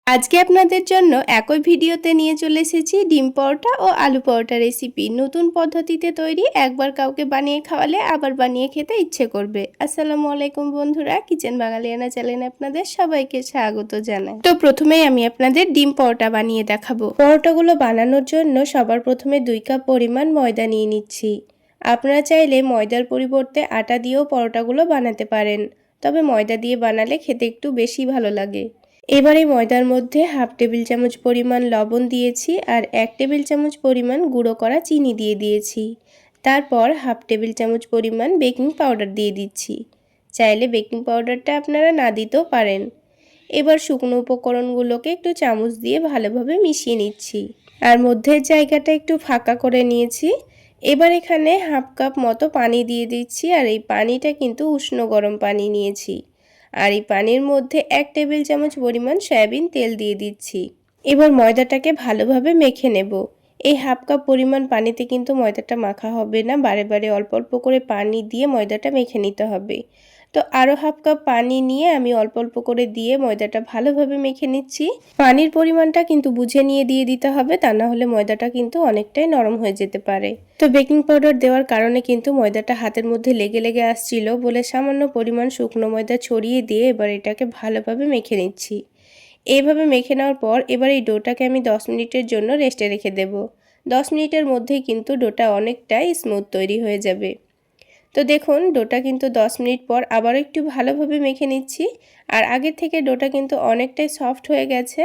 আজকে আপনাদের জন্য একই ভিডিওতে নিয়ে চলে এসেছি ডিম পরোটা ও আলু পরোটা রেসিপি। নতুন পদ্ধতিতে তৈরি, একবার কাউকে বানিয়ে খাওয়ালে আবার বানিয়ে খেতে ইচ্ছে করবে। আসসালামু আলাইকুম বন্ধুরা, কিচেন বাঙালিয়ানা চ্যানেলে আপনাদের সবাইকে স্বাগত জানাই। তো প্রথমেই আমি আপনাদের ডিম পরোটা বানিয়ে দেখাবো। পরোটাগুলো বানানোর জন্য সবার প্রথমে 2 কাপ পরিমাণ ময়দা নিয়ে নিচ্ছি। আপনারা চাইলে ময়দার পরিবর্তে আটা দিয়েও পরোটাগুলো বানাতে পারেন, তবে ময়দা দিয়ে বানালে খেতে একটু বেশি ভালো লাগে। এবারে ময়দার মধ্যে হাফ টেবিল চামচ পরিমাণ লবণ দিয়েছি আর 1 টেবিল চামচ পরিমাণ গুঁড়ো করা চিনি দিয়ে দিয়েছি। তারপর হাফ টেবিল চামচ পরিমাণ বেকিং পাউডার দিয়ে দিচ্ছি। চাইলে বেকিং পাউডারটা আপনারা না দিতেও পারেন। এবার শুকনো উপকরণগুলোকে একটু চামচ দিয়ে ভালোভাবে মিশিয়ে নিচ্ছি আর মধ্যের জায়গাটা একটু ফাঁকা করে নিয়েছি। এবার এখানে হাফ কাপ মতো পানি দিয়ে দিচ্ছি আর এই পানিটা কিন্তু উষ্ণ গরম পানি নিয়েছি। আর এই পানির মধ্যে 1 টেবিল চামচ পরিমাণ সয়াবিন তেল দিয়ে দিচ্ছি। এবার ময়দাটাকে ভালোভাবে মেখে নেব। এই হাফ কাপ পরিমাণ পানিতে কিন্তু ময়দাটা মাখা হবে না, বারে বারে অল্প অল্প করে পানি দিয়ে ময়দাটা মেখে নিতে হবে। তো আরও হাফ কাপ পানি নিয়ে আমি অল্প অল্প করে দিয়ে ময়দাটা ভালোভাবে মেখে নিচ্ছি। পানির পরিমাণটা কিন্তু বুঝে নিয়ে দিয়ে দিতে হবে, তা না হলে ময়দাটা কিন্তু অনেকটাই নরম হয়ে যেতে পারে। তো বেকিং পাউডার দেওয়ার কারণে কিন্তু ময়দাটা হাতের মধ্যে লেগে লেগে আসছিল বলে সামান্য পরিমাণ শুকনো ময়দা ছড়িয়ে দিয়ে এবার এটাকে ভালোভাবে মেখে নিচ্ছি। এইভাবে মেখে নেওয়ার পর এবার এই ডোটাকে আমি 10 মিনিটের জন্য রেস্টে রেখে দেব। 10 মিনিটের মধ্যেই কিন্তু ডোটা অনেকটাই স্মুথ তৈরি হয়ে যাবে। তো দেখুন ডোটা কিন্তু 10 মিনিট পর আবার একটু ভালোভাবে মেখে নিচ্ছি আর আগের থেকে ডোটা কিন্তু অনেকটাই সফট হয়ে গেছে।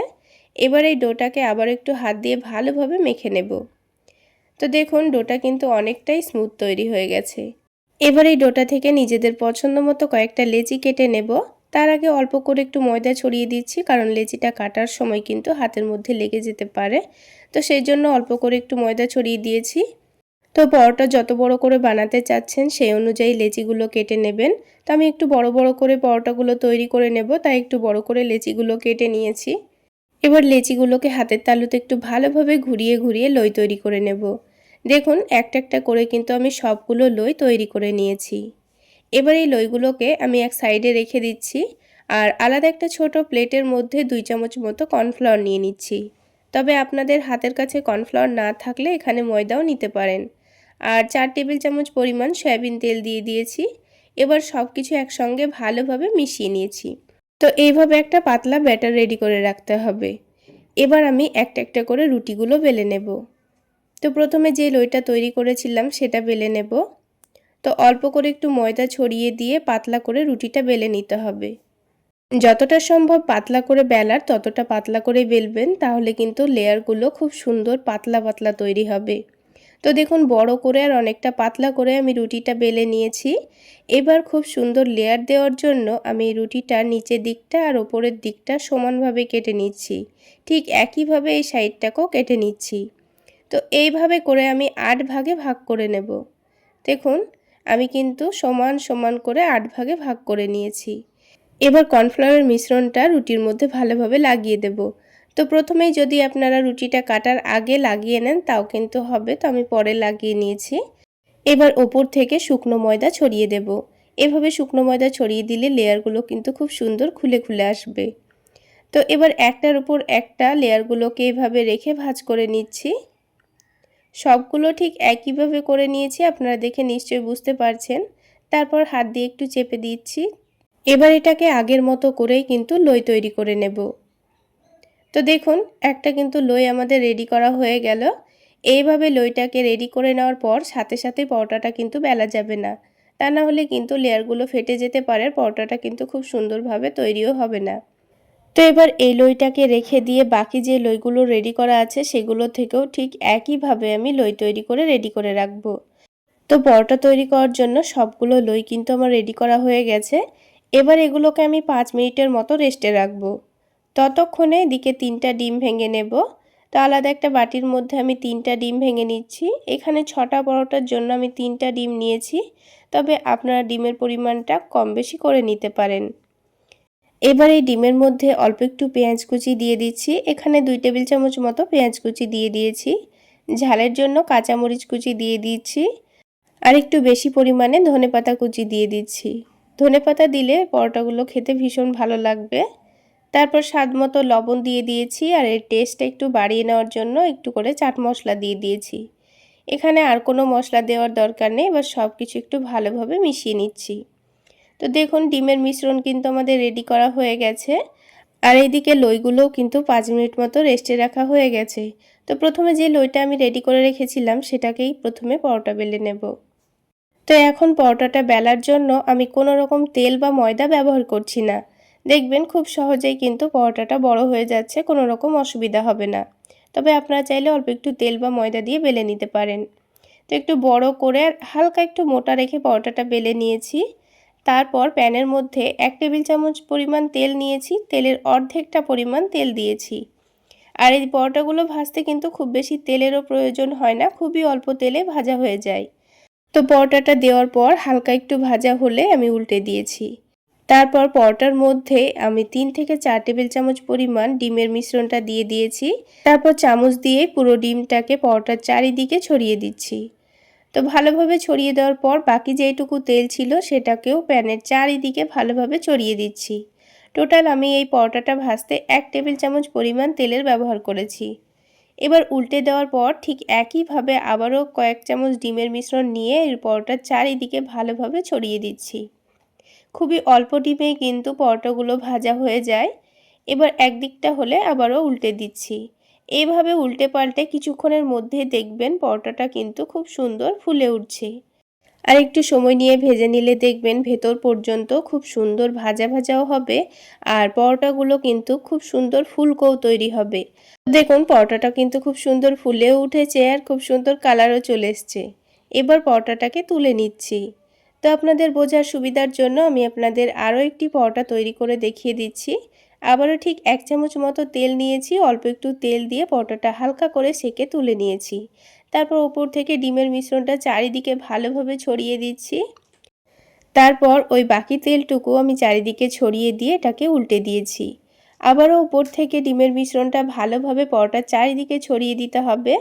এবার এই ডোটাকে আবার একটু হাত দিয়ে ভালোভাবে মেখে নেব। তো দেখুন ডোটা কিন্তু অনেকটাই স্মুথ তৈরি হয়ে গেছে। এবার এই ডোটা থেকে নিজেদের পছন্দ মতো কয়েকটা লেচি কেটে নেব। তার আগে অল্প করে একটু ময়দা ছড়িয়ে দিচ্ছি, কারণ লেচিটা কাটার সময় কিন্তু হাতের মধ্যে লেগে যেতে পারে। তো সেই জন্য অল্প করে একটু ময়দা ছড়িয়ে দিয়েছি। তো পরোটা যত বড় করে বানাতে চাচ্ছেন সেই অনুযায়ী লেচিগুলো কেটে নেবেন। তো আমি একটু বড় বড় করে পরোটাগুলো তৈরি করে নেব, তাই একটু বড় করে লেচিগুলো কেটে নিয়েছি। এবার লেচিগুলোকে হাতের তালুতে একটু ভালোভাবে ঘুরিয়ে ঘুরিয়ে লই তৈরি করে নেব। দেখুন একটা একটা করে কিন্তু আমি সবগুলো লই তৈরি করে নিয়েছি। এবার এই লইগুলোকে আমি এক সাইডে রেখে দিচ্ছি আর আলাদা একটা ছোট প্লেটের মধ্যে 2 চামচ মতো কর্নফ্লাওয়ার নিয়ে নিচ্ছি। তবে আপনাদের হাতের কাছে কর্নফ্লাওয়ার না থাকলে এখানে ময়দাও নিতে পারেন। আর 4 টেবিল চামচ পরিমাণ সয়াবিন তেল দিয়ে দিয়েছি। এবার সব কিছু একসঙ্গে ভালোভাবে মিশিয়ে নিয়েছি। তো এইভাবে একটা পাতলা ব্যাটার রেডি করে রাখতে হবে। এবার আমি একটা একটা করে রুটিগুলো বেলে নেব। তো প্রথমে যে লইটা তৈরি করেছিলাম সেটা বেলে নেব। তো অল্প করে একটু ময়দা ছড়িয়ে দিয়ে পাতলা করে রুটিটা বেলে নিতে হবে। যতটা সম্ভব পাতলা করে বেলার ততটা পাতলা করে বেলবেন, তাহলে কিন্তু লেয়ারগুলো খুব সুন্দর পাতলা পাতলা তৈরি হবে। তো দেখুন বড় করে আর অনেকটা পাতলা করে আমি রুটিটা বেলে নিয়েছি। এবার খুব সুন্দর লেয়ার দেওয়ার জন্য আমি রুটিটা নিচের দিকটা আর ওপরের দিকটা সমানভাবে কেটে নিচ্ছি। ঠিক একইভাবে এই সাইডটাকেও কেটে নিচ্ছি। তো এইভাবে করে আমি 8 ভাগে ভাগ করে নেব। দেখুন আমি কিন্তু সমান সমান করে 8 ভাগে ভাগ করে নিয়েছি। এবার কর্নফ্লাওয়ারের মিশ্রণটা রুটির মধ্যে ভালোভাবে লাগিয়ে দেব। তো প্রথমেই যদি আপনারা রুটিটা কাটার আগে লাগিয়ে নেন তাও কিন্তু হবে, তো আমি পরে লাগিয়ে নিয়েছি। এবার ওপর থেকে শুকনো ময়দা ছড়িয়ে দেব। এভাবে শুকনো ময়দা ছড়িয়ে দিলে লেয়ারগুলো কিন্তু খুব সুন্দর খুলে খুলে আসবে। তো এবার একটার উপর একটা লেয়ারগুলোকে এভাবে রেখে ভাঁজ করে নিচ্ছি। সবগুলো ঠিক একইভাবে করে নিয়েছি, আপনারা দেখে নিশ্চয়ই বুঝতে পারছেন। তারপর হাত দিয়ে একটু চেপে দিচ্ছি। এবার এটাকে আগের মতো করেই কিন্তু লই তৈরি করে নেব। তো দেখুন একটা কিন্তু লই আমাদের রেডি করা হয়ে গেল। এইভাবে লইটাকে রেডি করে নেওয়ার পর সাথে সাথে পরোটাটা কিন্তু বেলা যাবে না, তা না হলে কিন্তু লেয়ারগুলো ফেটে যেতে পারে, পরোটাটা কিন্তু খুব সুন্দরভাবে তৈরিও হবে না। তো এবার এই লইটাকে রেখে দিয়ে বাকি যে লইগুলো রেডি করা আছে সেগুলো থেকেও ঠিক একইভাবে আমি লই তৈরি করে রেডি করে রাখবো। তো পরোটা তৈরি করার জন্য সবগুলো লই কিন্তু আমার রেডি করা হয়ে গেছে। এবার এগুলোকে আমি 5 মিনিটের মতো রেস্টে রাখবো। ততক্ষণে এদিকে 3টা ডিম ভেঙে নেব। তো আলাদা একটা বাটির মধ্যে আমি 3টা ডিম ভেঙে নিচ্ছি। এখানে 6টা পরোটার জন্য আমি 3টা ডিম নিয়েছি, তবে আপনারা ডিমের পরিমাণটা কম বেশি করে নিতে পারেন। এবার এই ডিমের মধ্যে অল্প একটু পেঁয়াজ কুচি দিয়ে দিচ্ছি। এখানে 2 টেবিল চামচ মতো পেঁয়াজ কুচি দিয়ে দিয়েছি। ঝালের জন্য কাঁচামরিচ কুচি দিয়ে দিচ্ছি আর একটু বেশি পরিমাণে ধনেপাতা কুচি দিয়ে দিচ্ছি। ধনেপাতা দিলে পরোটাগুলো খেতে ভীষণ ভালো লাগবে। তারপর স্বাদমতো লবণ দিয়ে দিয়েছি, আর এর টেস্টটা একটু বাড়িয়ে নেওয়ার জন্য একটু করে চাট মশলা দিয়ে দিয়েছি। এখানে আর কোনো মশলা দেওয়ার দরকার নেই। এবার সব কিছু একটু ভালোভাবে মিশিয়ে নিচ্ছি। তো দেখুন ডিমের মিশ্রণ কিন্তু আমাদের রেডি করা হয়ে গেছে। আর এইদিকে লইগুলোও কিন্তু 5 মিনিট মতো রেস্টে রাখা হয়ে গেছে। তো প্রথমে যে লইটা আমি রেডি করে রেখেছিলাম সেটাকেই প্রথমে পরোটা বেলে নেব। তো এখন পরোটাটা বেলার জন্য আমি কোনো রকম তেল বা ময়দা ব্যবহার করছি না। দেখবেন খুব সহজেই কিন্তু পরোটাটা বড় হয়ে যাচ্ছে, কোনো রকম অসুবিধা হবে না। তবে আপনারা চাইলে অল্প একটু তেল বা ময়দা দিয়ে বেলে নিতে পারেন। তো একটু বড় করে হালকা একটু মোটা রেখে পরোটাটা বেলে নিয়েছি। তারপর প্যানের মধ্যে 1 টেবিল চামচ পরিমাণ তেল নিয়েছি, তেলের অর্ধেকটা পরিমাণ তেল দিয়েছি। আর এই পরোটাগুলো ভাজতে কিন্তু খুব বেশি তেলেরও প্রয়োজন হয় না, খুবই অল্প তেলে ভাজা হয়ে যায়। তো পরোটাটা দেওয়ার পর হালকা একটু ভাজা হলে আমি উল্টে দিয়েছি। তারপর পরোটার মধ্যে আমি 3 থেকে 4 টেবিল চামচ পরিমাণ ডিমের মিশ্রণটা দিয়ে দিয়েছি। তারপর চামচ দিয়ে পুরো ডিমটাকে পরোটার চারিদিকে ছড়িয়ে দিচ্ছি। তো ভালোভাবে ছড়িয়ে দেওয়ার পর বাকি যেইটুকু তেল ছিল সেটাকেও প্যানের চারিদিকে ভালোভাবে ছড়িয়ে দিচ্ছি। টোটাল আমি এই পরোটাটা ভাজতে 1 টেবিল চামচ পরিমাণ তেলের ব্যবহার করেছি। এবার উল্টে দেওয়ার পর ঠিক একইভাবে আবারও কয়েক চামচ ডিমের মিশ্রণ নিয়ে এর পরোটার চারিদিকে ভালোভাবে ছড়িয়ে দিচ্ছি। খুবই অল্প ডিমেই কিন্তু পরোটাগুলো ভাজা হয়ে যায়। এবার একদিকটা হলে আবারও উল্টে দিচ্ছি। এইভাবে উল্টে পাল্টে কিছুক্ষণের মধ্যে দেখবেন পরোটাটা কিন্তু খুব সুন্দর ফুলে উঠছে। আর একটু সময় নিয়ে ভেজে নিলে দেখবেন ভেতর পর্যন্ত খুব সুন্দর ভাজা ভাজাও হবে, আর পরোটাগুলো কিন্তু খুব সুন্দর ফুলকোও তৈরি হবে। দেখুন পরোটাটা কিন্তু খুব সুন্দর ফুলেও উঠেছে আর খুব সুন্দর কালারও চলে এসছে। এবার পরোটাটাকে তুলে নিচ্ছি। তো আপনাদের বোঝার সুবিধার জন্য আমি আপনাদের আরও একটি পরোটা তৈরি করে দেখিয়ে দিচ্ছি। আবারও ঠিক 1 চামচ মতো তেল নিয়েছি, অল্প একটু তেল দিয়ে পরোটাটা হালকা করে সেঁকে তুলে নিয়েছি। তারপর উপর থেকে ডিমের মিশ্রণটা চারিদিকে ভালোভাবে ছড়িয়ে দিচ্ছি। তারপর ওই বাকি তেলটুকু আমি চারিদিকে ছড়িয়ে দিয়ে এটাকে উল্টে দিয়েছি। আবারও উপর থেকে ডিমের মিশ্রণটা ভালোভাবে পরোটার চারিদিকে ছড়িয়ে দিতে হবে।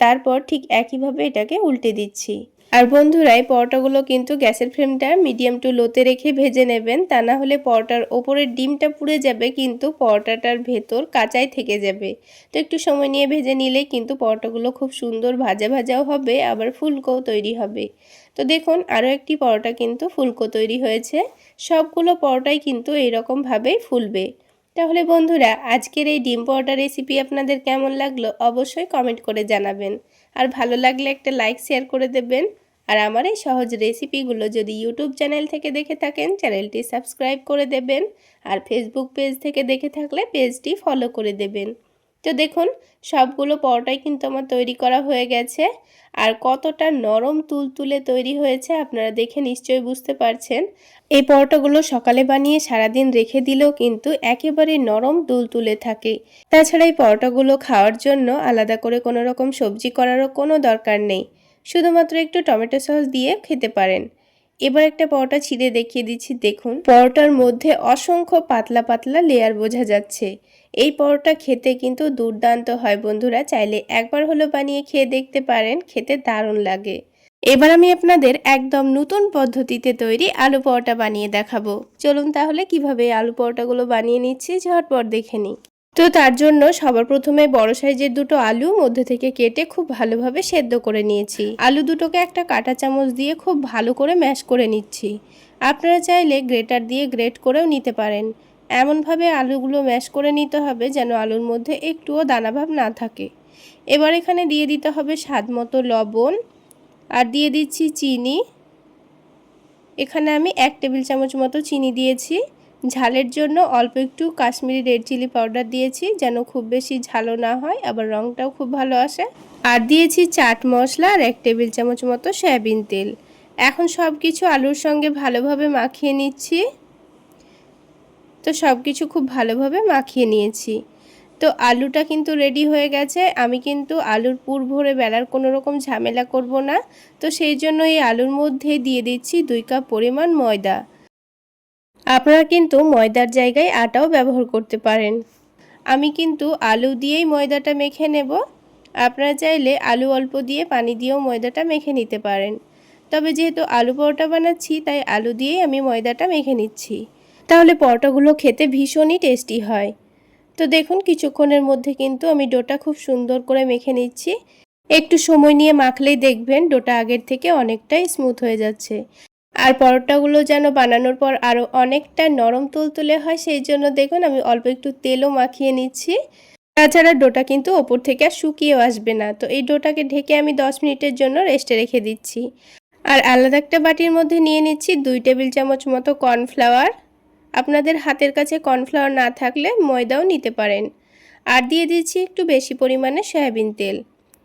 তারপর ঠিক একইভাবে এটাকে উল্টে দিচ্ছি। আর বন্ধুরা এই পরোটাগুলো কিন্তু গ্যাসের ফ্লেমটা মিডিয়াম টু লোতে রেখে ভেজে নেবেন, তা না হলে পরোটার ওপরের ডিমটা পুড়ে যাবে কিন্তু পরোটাটার ভেতর কাঁচাই থেকে যাবে। তো একটু সময় নিয়ে ভেজে নিলেই কিন্তু পরোটাগুলো খুব সুন্দর ভাজা ভাজাও হবে, আবার ফুলকোও তৈরি হবে। তো দেখুন আরও একটি পরোটা কিন্তু ফুলকো তৈরি হয়েছে। সবগুলো পরোটাই কিন্তু এইরকমভাবেই ফুলবে। তাহলে বন্ধুরা আজকের এই ডিম পরোটা রেসিপি আপনাদের কেমন লাগলো অবশ্যই কমেন্ট করে জানাবেন। আর ভালো লাগলে একটা লাইক শেয়ার করে দেবেন। আর আমার এই সহজ রেসিপিগুলো যদি ইউটিউব চ্যানেল থেকে দেখে থাকেন চ্যানেলটি সাবস্ক্রাইব করে দেবেন, আর ফেসবুক পেজ থেকে দেখে থাকলে পেজটি ফলো করে দেবেন। তো দেখুন সবগুলো পরোটাই কিন্তু আমার তৈরি করা হয়ে গেছে। আর কতটা নরম তুলতুলে তৈরি হয়েছে আপনারা দেখে নিশ্চয়ই বুঝতে পারছেন। এই পরোটাগুলো সকালে বানিয়ে সারাদিন রেখে দিলেও কিন্তু একেবারে নরম তুলতুলে থাকে। তাছাড়া এই পরোটাগুলো খাওয়ার জন্য আলাদা করে কোনো রকম সবজি করারও কোনো দরকার নেই, শুধুমাত্র একটু টমেটো সস দিয়ে খেতে পারেন। এবার একটা পরোটা ছিঁড়ে দেখিয়ে দিচ্ছি। দেখুন পরোটার মধ্যে অসংখ্য পাতলা পাতলা লেয়ার বোঝা যাচ্ছে। এই পরোটা খেতে কিন্তু দুর্দান্ত হয় বন্ধুরা, চাইলে একবার হলো বানিয়ে খেয়ে দেখতে পারেন, খেতে দারুণ লাগে। এবার আমি আপনাদের একদম নতুন পদ্ধতিতে তৈরি আলু পরোটা বানিয়ে দেখাবো। চলুন তাহলে কিভাবে আলু পরোটাগুলো বানিয়ে নিচ্ছি ঝটপট দেখে নিই। তো তার জন্য সবার প্রথমে বড় সাইজের দুটো আলু মধ্যে থেকে কেটে খুব ভালোভাবে সেদ্ধ করে নিয়েছি। আলু দুটোকে একটা কাঁটা চামচ দিয়ে খুব ভালো করে ম্যাশ করে নিচ্ছি। আপনারা চাইলে গ্রেটার দিয়ে গ্রেট করেও নিতে পারেন। এমনভাবে আলুগুলো ম্যাশ করে নিতে হবে যেন আলুর মধ্যে একটুও দানাভাব না থাকে। এবার এখানে দিয়ে দিতে হবে স্বাদ মতো লবণ, আর দিয়ে দিচ্ছি চিনি। এখানে আমি 1 টেবিল চামচ মতো চিনি দিয়েছি। ঝালের জন্য অল্প একটু কাশ্মীরি রেড চিলি পাউডার দিয়েছি যেন খুব বেশি ঝালও না হয়, আবার রঙটাও খুব ভালো আসে। আর দিয়েছি চাট মশলা আর 1 টেবিল চামচ মতো সয়াবিন তেল। এখন সব কিছু আলুর সঙ্গে ভালোভাবে মাখিয়ে নিচ্ছি। তো সব কিছু খুব ভালোভাবে মাখিয়ে নিয়েছি। তো আলুটা কিন্তু রেডি হয়ে গেছে। আমি কিন্তু আলুর পুর ভরে বেলার কোনো রকম ঝামেলা করব না। তো সেই জন্য এই আলুর মধ্যে দিয়ে দিচ্ছি 2 কাপ পরিমাণ ময়দা। আপনারা কিন্তু ময়দার জায়গায় আটাও ব্যবহার করতে পারেন। আমি কিন্তু আলু দিয়েই ময়দাটা মেখে নেব। আপনারা চাইলে আলু অল্প দিয়ে পানি দিয়েও ময়দাটা মেখে নিতে পারেন। তবে যেহেতু আলু পরোটা বানাচ্ছি তাই আলু দিয়েই আমি ময়দাটা মেখে নিচ্ছি। তাহলে পরোটাগুলো খেতে ভীষণই টেস্টি হয়। তো দেখুন কিছুক্ষণের মধ্যে কিন্তু আমি ডোটা খুব সুন্দর করে মেখে নিচ্ছি। একটু সময় নিয়ে মাখলেই দেখবেন ডোটা আগের থেকে অনেকটাই স্মুথ হয়ে যাচ্ছে। আর পরোটাগুলো যেন বানানোর পর আরও অনেকটা নরম তুলতুলে হয়, সেই জন্য দেখুন আমি অল্প একটু তেলও মাখিয়ে নিচ্ছি। তাছাড়া ডোটা কিন্তু ওপর থেকে আর শুকিয়েও আসবে না। তো এই ডোটাকে ঢেকে আমি 10 মিনিটের জন্য রেস্টে রেখে দিচ্ছি। আর আলাদা একটা বাটির মধ্যে নিয়ে নিচ্ছি 2 টেবিল চামচ মতো কর্নফ্লাওয়ার। আপনাদের হাতের কাছে কর্নফ্লাওয়ার না থাকলে ময়দাও নিতে পারেন। আর দিয়ে দিচ্ছি একটু বেশি পরিমাণে সয়াবিন তেল।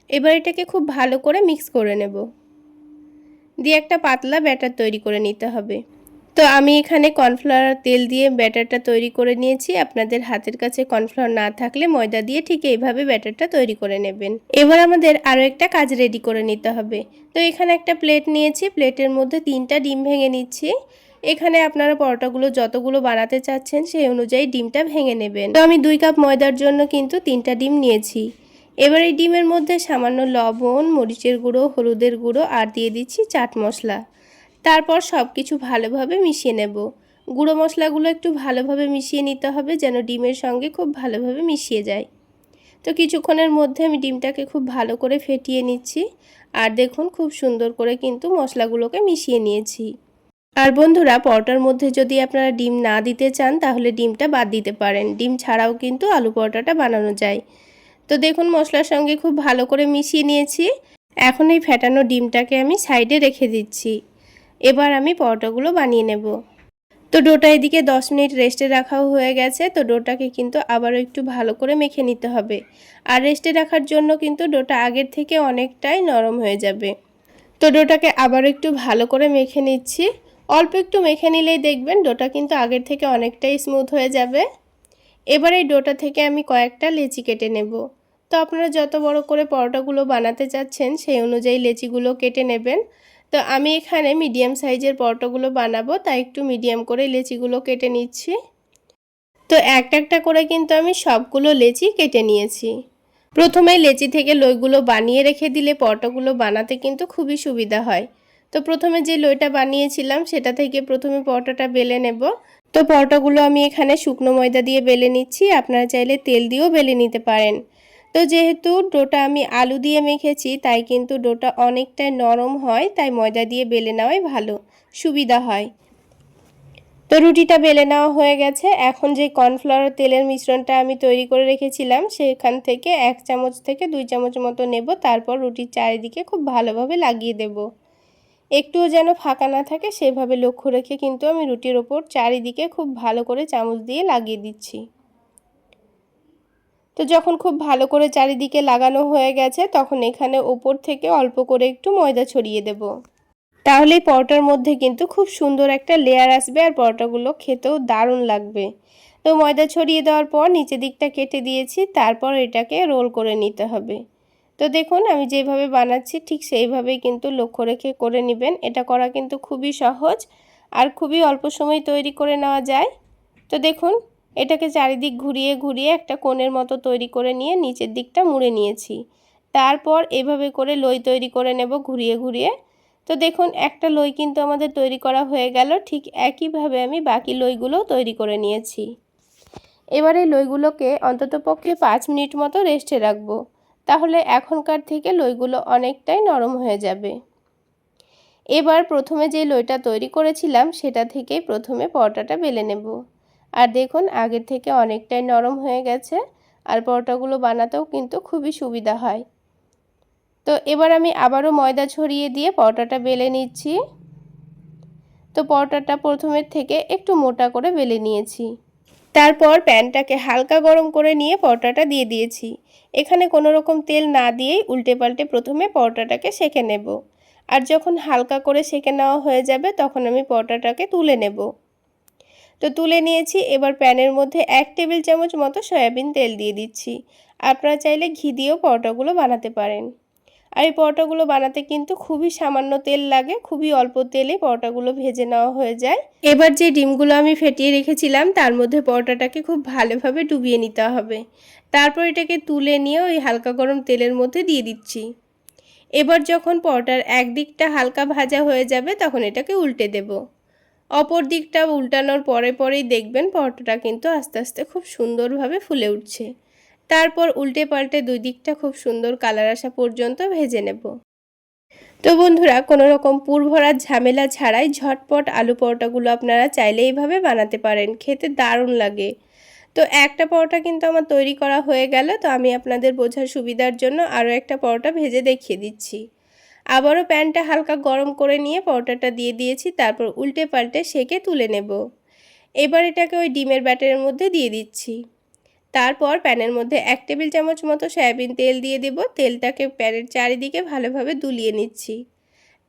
এবার এটাকে খুব ভালো করে মিক্স করে নেব, দিয়ে একটা পাতলা ব্যাটার তৈরি করে নিতে হবে। তো আমি এখানে কর্নফ্লাওয়ার তেল দিয়ে ব্যাটারটা তৈরি করে নিয়েছি। আপনাদের হাতের কাছে কর্নফ্লাওয়ার না থাকলে ময়দা দিয়ে ঠিক এইভাবে ব্যাটারটা তৈরি করে নেবেন। এবার আমাদের আরও একটা কাজ রেডি করে নিতে হবে। তো এখানে একটা প্লেট নিয়েছি, প্লেটের মধ্যে 3টা ডিম ভেঙে নিচ্ছি। এখানে আপনারা পরোটাগুলো যতগুলো বানাতে চাচ্ছেন সেই অনুযায়ী ডিমটা ভেঙে নেবেন। তো আমি 2 কাপ ময়দার জন্য কিন্তু 3টা ডিম নিয়েছি। এবার এই ডিমের মধ্যে সামান্য লবণ, মরিচের গুঁড়ো, হলুদের গুঁড়ো আর দিয়ে দিচ্ছি চাট মশলা। তারপর সব কিছু ভালোভাবে মিশিয়ে নেব। গুঁড়ো মশলাগুলো একটু ভালোভাবে মিশিয়ে নিতে হবে যেন ডিমের সঙ্গে খুব ভালোভাবে মিশিয়ে যায়। তো কিছুক্ষণের মধ্যে আমি ডিমটাকে খুব ভালো করে ফেটিয়ে নিচ্ছি। আর দেখুন খুব সুন্দর করে কিন্তু মশলাগুলোকে মিশিয়ে নিয়েছি। আর বন্ধুরা, পরোটার মধ্যে যদি আপনারা ডিম না দিতে চান তাহলে ডিমটা বাদ দিতে পারেন। ডিম ছাড়াও কিন্তু আলু পরোটাটা বানানো যায়। তো দেখুন মশলার সঙ্গে খুব ভালো করে মিশিয়ে নিয়েছি। এখন এই ফেটানো ডিমটাকে আমি সাইডে রেখে দিচ্ছি। এবার আমি পরোটাগুলো বানিয়ে নেব। তো ডোটা এদিকে 10 মিনিট রেস্টে রাখাও হয়ে গেছে। তো ডোটাকে কিন্তু আবারও একটু ভালো করে মেখে নিতে হবে। আর রেস্টে রাখার জন্য কিন্তু ডোটা আগের থেকে অনেকটাই নরম হয়ে যাবে। তো ডোটাকে আবারও একটু ভালো করে মেখে নিচ্ছি। অল্প একটু মেখে নিলেই দেখবেন ডোটা কিন্তু আগের থেকে অনেকটাই স্মুথ হয়ে যাবে। এবার এই ডোটা থেকে আমি কয়েকটা লেচি কেটে নেব। তো আপনারা যত বড় করে পরোটাগুলো বানাতে চাচ্ছেন সেই অনুযায়ী লেচিগুলো কেটে নেবেন। তো আমি এখানে মিডিয়াম সাইজের পরোটাগুলো বানাবো, তাই একটু মিডিয়াম করে লেচিগুলো কেটে নিচ্ছি। তো একটা একটা করে কিন্তু আমি সবগুলো লেচি কেটে নিয়েছি। প্রথমে লেচি থেকে লইগুলো বানিয়ে রেখে দিলে পরোটাগুলো বানাতে কিন্তু খুবই সুবিধা হয়। তো প্রথমে যে লইটা বানিয়েছিলাম সেটা থেকে প্রথমে পরোটাটা বেলে নেব। তো পরোটাগুলো আমি এখানে শুকনো ময়দা দিয়ে বেলে নিচ্ছি, আপনারা চাইলে তেল দিয়েও বেলে নিতে পারেন। তো যেহেতু ডোটা আমি আলু দিয়ে মেখেছি তাই কিন্তু ডোটা অনেকটাই নরম হয়, তাই ময়দা দিয়ে বেলে নেওয়াই ভালো, সুবিধা হয়। তো রুটিটা বেলে নেওয়া হয়ে গেছে। এখন যে কর্নফ্লাওয়ার তেলের মিশ্রণটা আমি তৈরি করে রেখেছিলাম সেখান থেকে 1 চামচ থেকে 2 চামচ মতো নেব। তারপর রুটির চারিদিকে খুব ভালোভাবে লাগিয়ে দেব। একটুও যেন ফাঁকা না থাকে সেভাবে লক্ষ্য রেখে কিন্তু আমি রুটির ওপর চারিদিকে খুব ভালো করে চামচ দিয়ে লাগিয়ে দিচ্ছি। তো যখন খুব ভালো করে চারিদিকে লাগানো হয়ে গেছে তখন এখানে ওপর থেকে অল্প করে একটু ময়দা ছড়িয়ে দেব। তাহলেই পরোটার মধ্যে কিন্তু খুব সুন্দর একটা লেয়ার আসবে আর পরোটাগুলো খেতেও দারুণ লাগবে। তো ময়দা ছড়িয়ে দেওয়ার পর নিচের দিকটা কেটে দিয়েছি, তারপর এটাকে রোল করে নিতে হবে। তো দেখুন আমি যেভাবে বানাচ্ছি ঠিক সেইভাবেই কিন্তু লক্ষ্য রেখে করে নেবেন। এটা করা কিন্তু খুবই সহজ আর খুবই অল্প সময় তৈরি করে নেওয়া যায়। তো দেখুন এটাকে চারিদিক ঘুরিয়ে ঘুরিয়ে একটা কোণের মতো তৈরি করে নিয়ে নিচের দিকটা মুড়ে নিয়েছি। তারপর এভাবে করে লই তৈরি করে নেব ঘুরিয়ে ঘুরিয়ে। তো দেখুন একটা লই কিন্তু আমাদের তৈরি করা হয়ে গেল। ঠিক একইভাবে আমি বাকি লইগুলোও তৈরি করে নিয়েছি। এবারে লইগুলোকে অন্ততপক্ষে 5 মিনিট মতো রেস্টে রাখবো। তাহলে এখনকার থেকে লইগুলো অনেকটাই নরম হয়ে যাবে। এবার প্রথমে যে লইটা তৈরি করেছিলাম সেটা থেকেই প্রথমে পরোটাটা বেলে নেব। আর দেখুন আগের থেকে অনেকটাই নরম হয়ে গেছে আর পরোটাগুলো বানাতেও কিন্তু খুবই সুবিধা হয়। তো এবার আমি আবারও ময়দা ছড়িয়ে দিয়ে পরোটাটা বেলে নিচ্ছি। তো পরোটাটা প্রথমের থেকে একটু মোটা করে বেলে নিয়েছি। তারপর প্যানটাকে হালকা গরম করে নিয়ে পরোটাটা দিয়ে দিয়েছি। এখানে কোনো রকম তেল না দিয়েই উল্টে পাল্টে প্রথমে পরোটাটাকে সেঁকে নেব। আর যখন হালকা করে সেঁকে নেওয়া হয়ে যাবে তখন আমি পরোটাটাকে তুলে নেব। তো তুলে নিয়েছি। এবার প্যানের মধ্যে 1 টেবিল চামচ মতো সয়াবিন তেল দিয়ে দিচ্ছি। আপনারা চাইলে ঘি দিয়েও পরোটাগুলো বানাতে পারেন। আর এই পরোটাগুলো বানাতে কিন্তু খুবই সামান্য তেল লাগে, খুবই অল্প তেলে পরোটাগুলো ভেজে নেওয়া হয়ে যায়। এবার যে ডিমগুলো আমি ফেটিয়ে রেখেছিলাম তার মধ্যে পরোটাটাকে খুব ভালোভাবে ডুবিয়ে নিতে হবে। তারপর এটাকে তুলে নিয়ে ওই হালকা গরম তেলের মধ্যে দিয়ে দিচ্ছি। এবার যখন পরোটার এক দিকটা হালকা ভাজা হয়ে যাবে তখন এটাকে উল্টে দেব। অপর দিকটা উল্টানোর পরেই দেখবেন পরোটাটা কিন্তু আস্তে আস্তে খুব সুন্দরভাবে ফুলে উঠছে। তারপর উল্টে পাল্টে দুই দিকটা খুব সুন্দর কালার আসা পর্যন্ত ভেজে নেব। তো বন্ধুরা, কোনো রকম পুর ভরার ঝামেলা ছাড়াই ঝটপট আলু পরোটাগুলো আপনারা চাইলে এইভাবে বানাতে পারেন, খেতে দারুণ লাগে। তো একটা পরোটা কিন্তু আমার তৈরি করা হয়ে গেল। তো আমি আপনাদের বোঝার সুবিধার জন্য আরও একটা পরোটা ভেজে দেখিয়ে দিচ্ছি। আবারও প্যানটা হালকা গরম করে নিয়ে পরোটাটা দিয়ে দিয়েছি, তারপর উল্টে পাল্টে সেঁকে তুলে নেব। এবার এটাকে ওই ডিমের ব্যাটারের মধ্যে দিয়ে দিচ্ছি। তারপর প্যানের মধ্যে 1 টেবিল চামচ মতো সয়াবিন তেল দিয়ে দেব। তেলটাকে প্যানের চারিদিকে ভালোভাবে দুলিয়ে নিচ্ছি।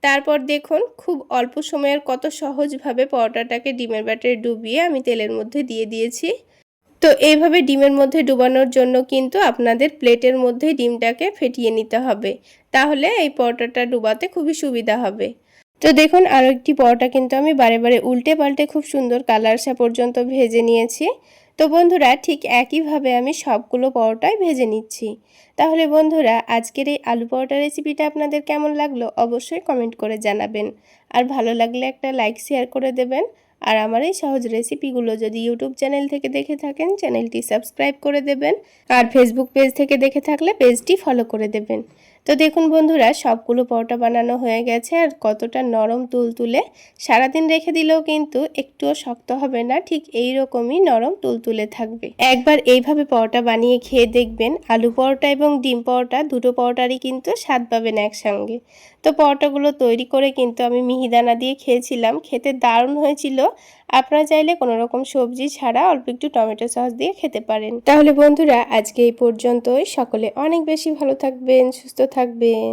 তারপর দেখুন খুব অল্প সময়ের কত সহজভাবে পরোটাটাকে ডিমের ব্যাটারে ডুবিয়ে আমি তেলের মধ্যে দিয়ে দিয়েছি। তো এইভাবে ডিমের মধ্যে ডুবানোর জন্য কিন্তু আপনাদের প্লেটের মধ্যেই ডিমটাকে ফেটিয়ে নিতে হবে, তাহলে এই পরোটাটা ডুবাতে খুবই সুবিধা হবে। তো দেখুন আরও একটি পরোটা কিন্তু আমি বারে উল্টে পাল্টে খুব সুন্দর কালার আসা পর্যন্ত ভেজে নিয়েছি। তো বন্ধুরা, ঠিক একইভাবে আমি সবগুলো পরোটাই ভেজে নিচ্ছি। তাহলে বন্ধুরা, আজকের এই আলু পরোটা রেসিপিটা আপনাদের কেমন লাগলো অবশ্যই কমেন্ট করে জানাবেন। আর ভালো লাগলে একটা লাইক শেয়ার করে দেবেন। আর আমার এই সহজ রেসিপিগুলো যদি ইউটিউব চ্যানেল থেকে দেখে থাকেন, চ্যানেলটি সাবস্ক্রাইব করে দেবেন। আর ফেসবুক পেজ থেকে দেখে থাকলে পেজটি ফলো করে দেবেন। তো দেখুন বন্ধুরা, সবগুলো পরোটা বানানো হয়ে গেছে আর কতটা নরম তুলতুলে। সারাদিন রেখে দিলেও কিন্তু একটুও শক্ত হবে না, ঠিক এই রকমই নরম তুলতুলে থাকবে। একবার এইভাবে পরোটা বানিয়ে খেয়ে দেখবেন, আলু পরোটা এবং ডিম পরোটা দুটো পরোটারই কিন্তু স্বাদ পাবেন একসঙ্গে। তো পরোটাগুলো তৈরি করে কিন্তু আমি মিহিদানা দিয়ে খেয়েছিলাম, খেতে দারুণ হয়েছিল। আপনারা চাইলে কোনো রকম সবজি ছাড়া অল্প একটু টমেটো সস দিয়ে খেতে পারেন। তাহলে বন্ধুরা, আজকে এই পর্যন্তই। সকলে অনেক বেশি ভালো থাকবেন, সুস্থ থাকবেন।